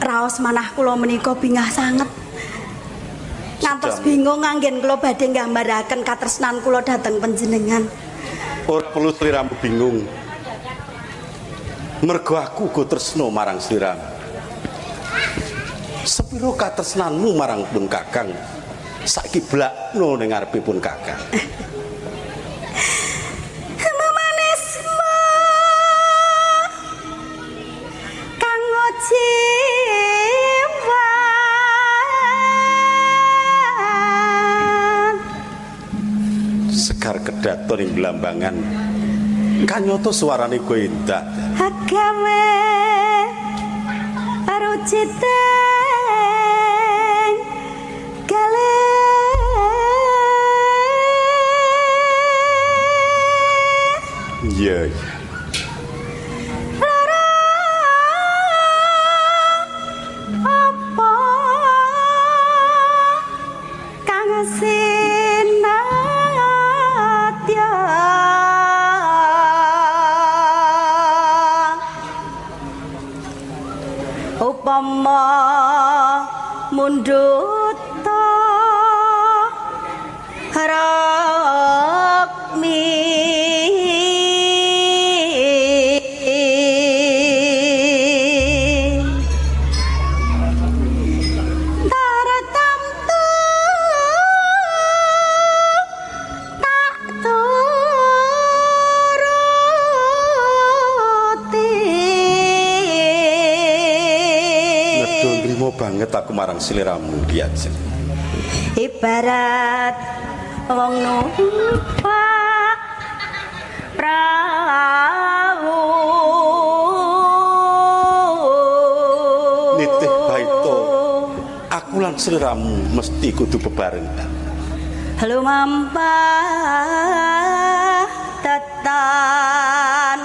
raos manah kula menika bingah sanget. Ngantos bingung anggen kula badhe nggambaraken katresnan kula dhateng panjenengan. Ora perlu sliramu bingung. Mergo aku uga tresna marang sliramu. Sepiro katresnanmu marang pun Kakang saiki blakno ning ngarepipun Kakang. Sekar kedaton ing blambangan kanyata suarane kowe endah agawe aruciteng gale iya apa kang upama mundut harapmi taratamtu tak nrimo banget aku marang sliramu Diajeng. Ibarat wong numpak prau nitih baito aku lan sliramu mesti kudu bebarengan. Lumampah tetan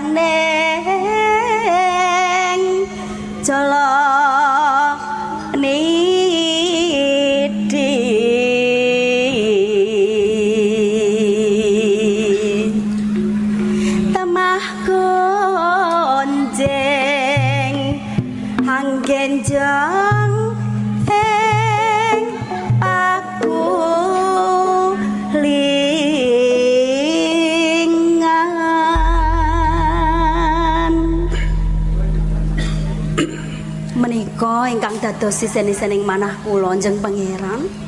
neng jala nidi temah gonjeng anggen jang eng aku menika ingkang dados sisen-sisening manah kula njeng pangeran.